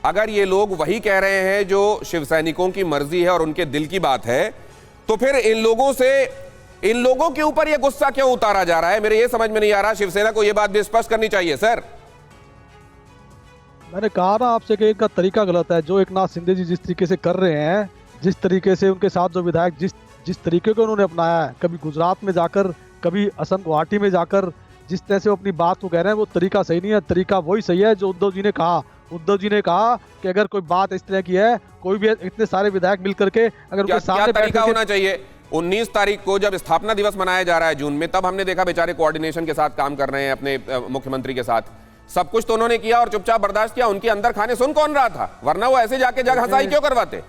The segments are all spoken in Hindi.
अगर ये लोग वही कह रहे हैं जो शिव सैनिकों की मर्जी है और उनके दिल की बात है, तो फिर इन लोगों के ऊपर ये गुस्सा क्यों उतारा जा रहा है? मेरे ये समझ में नहीं आ रहा। शिवसेना को ये बात भी स्पष्ट करनी चाहिए सर। मैंने कहा ना आपसे कि इनका तरीका गलत है। जो एकनाथ शिंदे जी जिस तरीके से कर रहे हैं, जिस तरीके से उनके साथ जो विधायक जिस तरीके को उन्होंने अपनाया है, कभी गुजरात में जाकर, कभी असम गुवाहाटी में जाकर जिस तरह से वो अपनी बात को कह रहे हैं, वो तरीका सही नहीं है। तरीका वही सही है जो उद्धव जी ने कहा। उद्धव जी ने कहा कि अगर कोई बात इस तरह की है, कोई भी इतने सारे विधायक मिलकर के अगर उनके सामने तरीका होना चाहिए। 19 तारीख को जब स्थापना दिवस मनाया जा रहा है जून में, तब हमने देखा बेचारे कोऑर्डिनेशन के साथ काम कर रहे हैं अपने मुख्यमंत्री के साथ। सब कुछ तो उन्होंने किया और चुपचाप बर्दाश्त किया। उनके अंदर खाने सुन कौन रहा था? वरना वो ऐसे जाके जग हंसाई क्यों करवाते?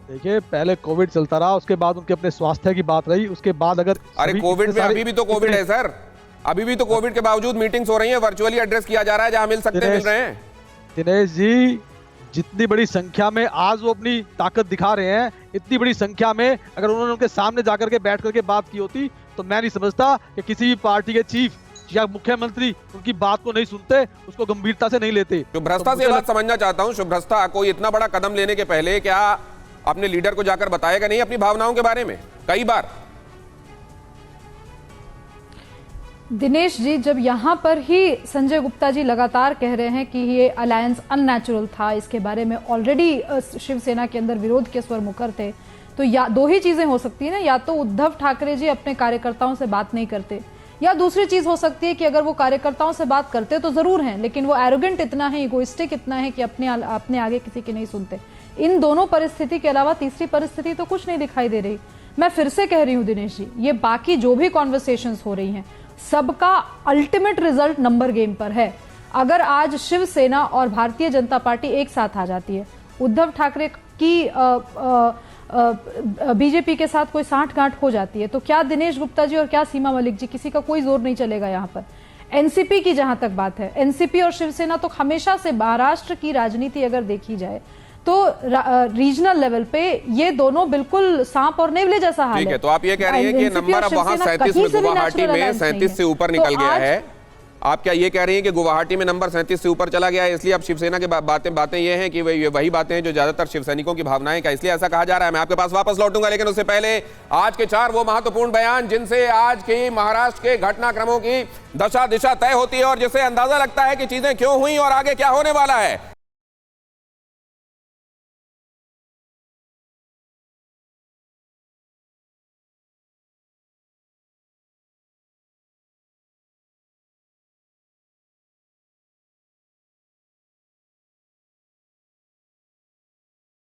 देखिए, पहले कोविड चलता रहा, उसके बाद उनके अपने स्वास्थ्य की बात रही, उसके बाद अगर अरे कोविड में अभी भी तो कोविड है सर। अभी भी तो कोविड के बावजूद मीटिंग्स हो रही हैं, वर्चुअली एड्रेस किया जा रहा है, जहां मिल सकते हैं मिल रहे हैं। दिनेश जी, जितनी बड़ी संख्या में आज वो अपनी ताकत दिखा रहे हैं, इतनी बड़ी संख्या में अगर उन्होंने उनके सामने जाकर के बैठ करके बात की होती, तो मैं नहीं समझता कि किसी भी पार्टी के चीफ या मुख्यमंत्री उनकी बात को नहीं सुनते, उसको गंभीरता से नहीं लेते। शुभ्रस्ता से बात समझना चाहता हूं। शुभ्रस्ता, कोई इतना बड़ा कदम लेने के पहले क्या अपने लीडर को जाकर बताएगा नहीं अपनी भावनाओं के बारे में? कई बार दिनेश जी, जब यहाँ पर ही संजय गुप्ता जी लगातार कह रहे हैं कि ये अलायंस अननेचुरल था, इसके बारे में ऑलरेडी शिवसेना के अंदर विरोध के स्वर मुखर थे, तो या दो ही चीजें हो सकती है ना, या तो उद्धव ठाकरे जी अपने कार्यकर्ताओं से बात नहीं करते, या दूसरी चीज हो सकती है कि अगर वो कार्यकर्ताओं से बात करते तो जरूर हैं, लेकिन वो एरोगेंट इतना है, इगोइस्टिक इतना है कि अपने आगे किसी की नहीं सुनते। इन दोनों परिस्थिति के अलावा तीसरी परिस्थिति तो कुछ नहीं दिखाई दे रही। मैं फिर से कह रही हूँ दिनेश जी, ये बाकी जो भी कॉन्वर्सेशंस हो रही हैं, सबका अल्टीमेट रिजल्ट नंबर गेम पर है। अगर आज शिवसेना और भारतीय जनता पार्टी एक साथ आ जाती है, उद्धव ठाकरे की बीजेपी के साथ कोई साठगांठ हो जाती है, तो क्या दिनेश गुप्ता जी और क्या सीमा मलिक जी, किसी का कोई जोर नहीं चलेगा यहाँ पर। एनसीपी की जहां तक बात है, एनसीपी और शिवसेना तो हमेशा से महाराष्ट्र की राजनीति अगर देखी जाए तो रीजनल लेवल पे ये दोनों बिल्कुल सांप और नेवले जैसा हाल है। ठीक है, तो आप ये कह रही हैं कि नंबर अब वहां 37 में, गुवाहाटी में 37 से ऊपर निकल गया है। आप क्या ये कह रही हैं कि गुवाहाटी में नंबर 37 से ऊपर चला गया है, इसलिए अब शिवसेना की बातें ये हैं कि वही बातें हैं जो ज्यादातर शिव सैनिकों की भावनाएं का, इसलिए ऐसा कहा जा रहा है? मैं आपके पास वापस लौटूंगा, लेकिन उससे पहले आज के 4 वो महत्वपूर्ण बयान जिनसे आज की महाराष्ट्र के घटनाक्रमों की दशा दिशा तय होती है और जिससे अंदाजा लगता है कि चीजें क्यों हुई और आगे क्या होने वाला है।